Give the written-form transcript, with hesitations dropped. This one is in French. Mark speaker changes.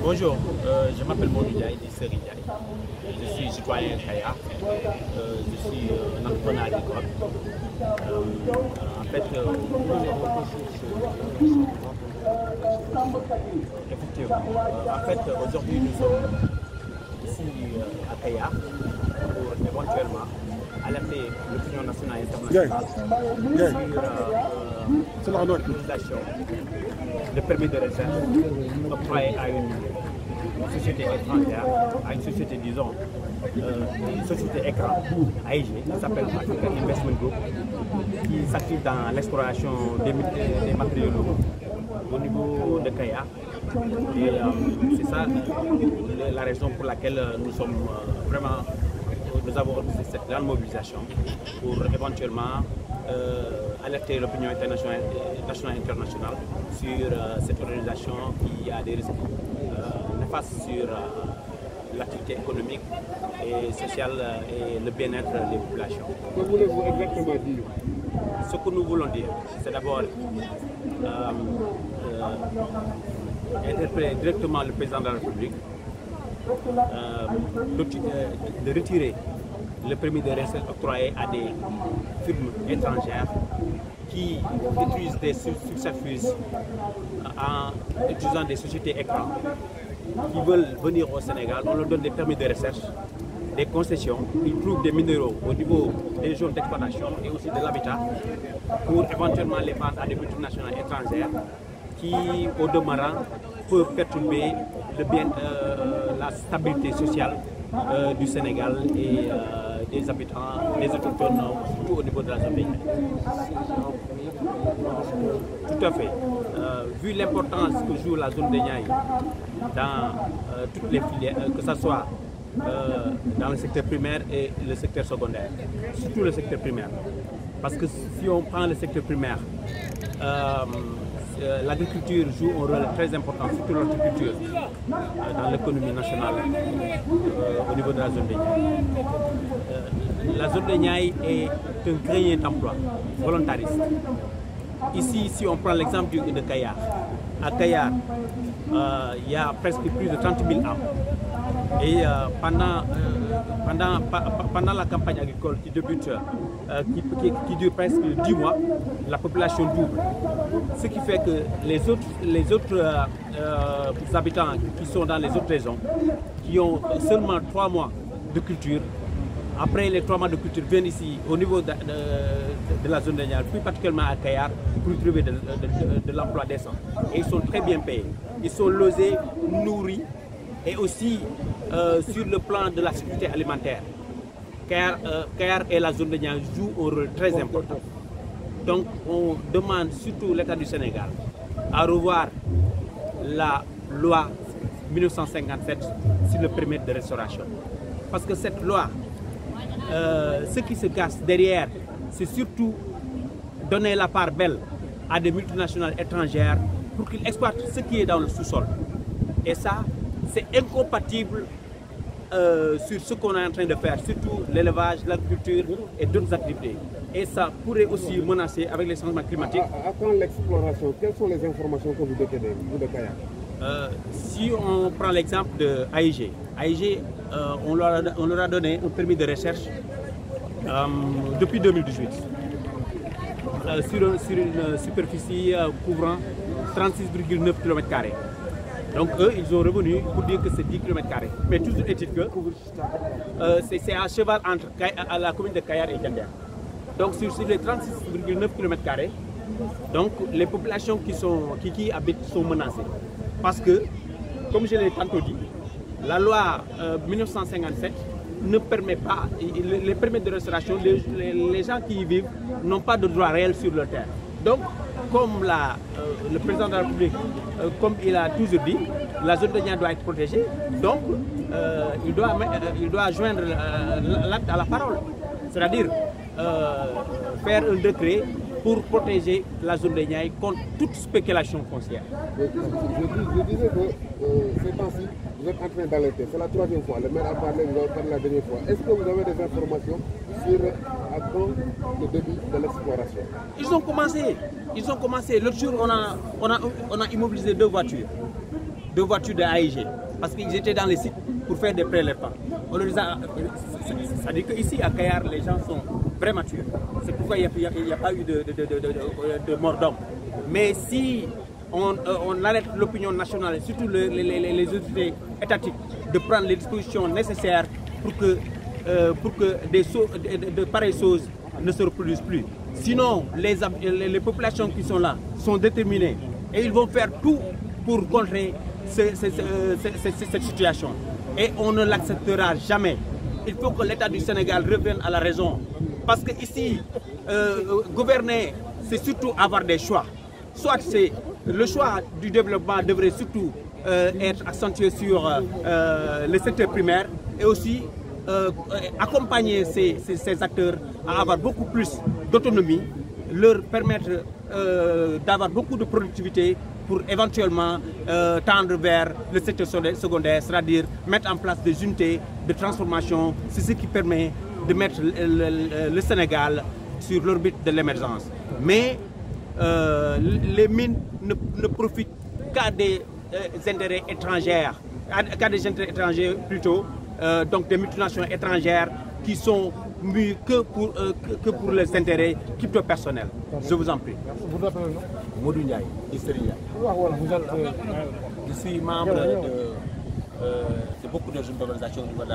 Speaker 1: Bonjour, je m'appelle Modou Ndiaye, je suis citoyen Kayar, je suis un entrepreneur agricole. Aujourd'hui nous sommes ici à Kayar pour éventuellement alerter l'opinion nationale et internationale sur l'utilisation de permis de recherche octroyé à une société étrangère, à une société, disons, une société écran, AIG, qui s'appelle African Investment Group, qui s'active dans l'exploration des matériaux lourds au niveau de Kayar. Et c'est ça la raison pour laquelle nous sommes vraiment, nous avons organisé cette grande mobilisation pour éventuellement alerter l'opinion nationale et internationale sur cette organisation qui a des risques néfastes sur l'activité économique et sociale et le bien-être des populations.
Speaker 2: Que voulez-vous exactement dire?
Speaker 1: Ce que nous voulons dire, c'est d'abord interpeller directement le président de la République de retirer le permis de recherche octroyé à des firmes étrangères qui utilisent des subterfuges en utilisant des sociétés écrans qui veulent venir au Sénégal. On leur donne des permis de recherche, des concessions, ils trouvent des minéraux au niveau des zones d'exploitation et aussi de l'habitat pour éventuellement les vendre à des multinationales étrangères qui, au demeurant, peuvent perturber la stabilité sociale du Sénégal et des habitants, des autochtones, surtout au niveau de la zone des Niayes. Tout à fait. Vu l'importance que joue la zone des Niayes dans toutes les filières, que ce soit dans le secteur primaire et le secteur secondaire, surtout le secteur primaire. Parce que si on prend le secteur primaire, l'agriculture joue un rôle très important, surtout l'horticulture, dans l'économie nationale au niveau de la zone des Niayes. La zone des Niayes est un grenier d'emploi volontariste. Ici, si on prend l'exemple de Kayar, à Kayar, il y a presque plus de 30 000 âmes. Et pendant la campagne agricole qui débute, qui dure presque 10 mois, la population double. Ce qui fait que les autres habitants qui sont dans les autres régions, qui ont seulement 3 mois de culture, après les 3 mois de culture viennent ici au niveau de la zone des Niayes, plus particulièrement à Kayar, pour trouver de l'emploi décent. Et ils sont très bien payés. Ils sont logés, nourris et aussi sur le plan de la sécurité alimentaire. Kayar et la zone des Niayes jouent un rôle très important. Donc on demande surtout l'État du Sénégal à revoir la loi 1957 sur le permis de restauration. Parce que cette loi, ce qui se cache derrière, c'est surtout donner la part belle à des multinationales étrangères pour qu'ils exploitent ce qui est dans le sous-sol. Et ça, c'est incompatible sur ce qu'on est en train de faire, surtout l'élevage, l'agriculture et d'autres activités. Et ça pourrait aussi menacer avec les changements climatiques.
Speaker 2: À quand l'exploration, quelles sont les informations que vous détenez, vous de Kayar?
Speaker 1: Si on prend l'exemple de AIG, on leur a donné un permis de recherche depuis 2018 sur une superficie couvrant 36,9 km². Donc eux, ils ont revenu pour dire que c'est 10 km². Mais toujours est-il que c'est à cheval entre la commune de Kayar et Diender. Donc sur les 36,9 km², donc les populations qui habitent sont menacées. Parce que, comme je l'ai tantôt dit, la loi 1957 ne permet pas, les permis de restauration, les gens qui y vivent n'ont pas de droit réel sur leur terre. Donc, comme le président de la République, comme il a toujours dit, la zone de Niayes doit être protégée, donc il doit joindre l'acte à la parole, c'est-à-dire faire un décret pour protéger la zone de Niayes contre toute spéculation foncière.
Speaker 2: Je disais que ces temps-ci, vous êtes en train d'alerter, c'est la 3e fois, le maire a parlé, vous avez parlé la dernière fois. Est-ce que vous avez des informations sur à quand le début de l'exploration?
Speaker 1: Ils ont commencé. L'autre jour, on a immobilisé deux voitures de AIG, parce qu'ils étaient dans les sites pour faire des prélèvements. On les a, ça dit qu'ici à Kayar, les gens sont très matures. C'est pourquoi il n'y a pas eu de mort d'homme. Mais si on arrête l'opinion nationale et surtout les autorités étatiques de prendre les dispositions nécessaires pour que de pareilles choses ne se reproduisent plus. Sinon, les populations qui sont là sont déterminées et ils vont faire tout pour contrer cette situation. Et on ne l'acceptera jamais. Il faut que l'État du Sénégal revienne à la raison. Parce que ici, gouverner, c'est surtout avoir des choix. Soit c'est le choix du développement devrait surtout être accentué sur le secteur primaire et aussi accompagner ces acteurs à avoir beaucoup plus d'autonomie, leur permettre d'avoir beaucoup de productivité pour éventuellement tendre vers le secteur secondaire, c'est-à-dire mettre en place des unités de transformation. C'est ce qui permet de mettre le Sénégal sur l'orbite de l'émergence. Mais les mines ne profitent qu'à des intérêts étrangers, plutôt, donc des multinationales étrangères qui sont mieux que pour les intérêts crypto-personnels. Je vous en prie.
Speaker 2: Vous appelez le nom?
Speaker 1: Modou Ndiaye, Isteria. Je suis membre de beaucoup de jeunes d'organisations au niveau de la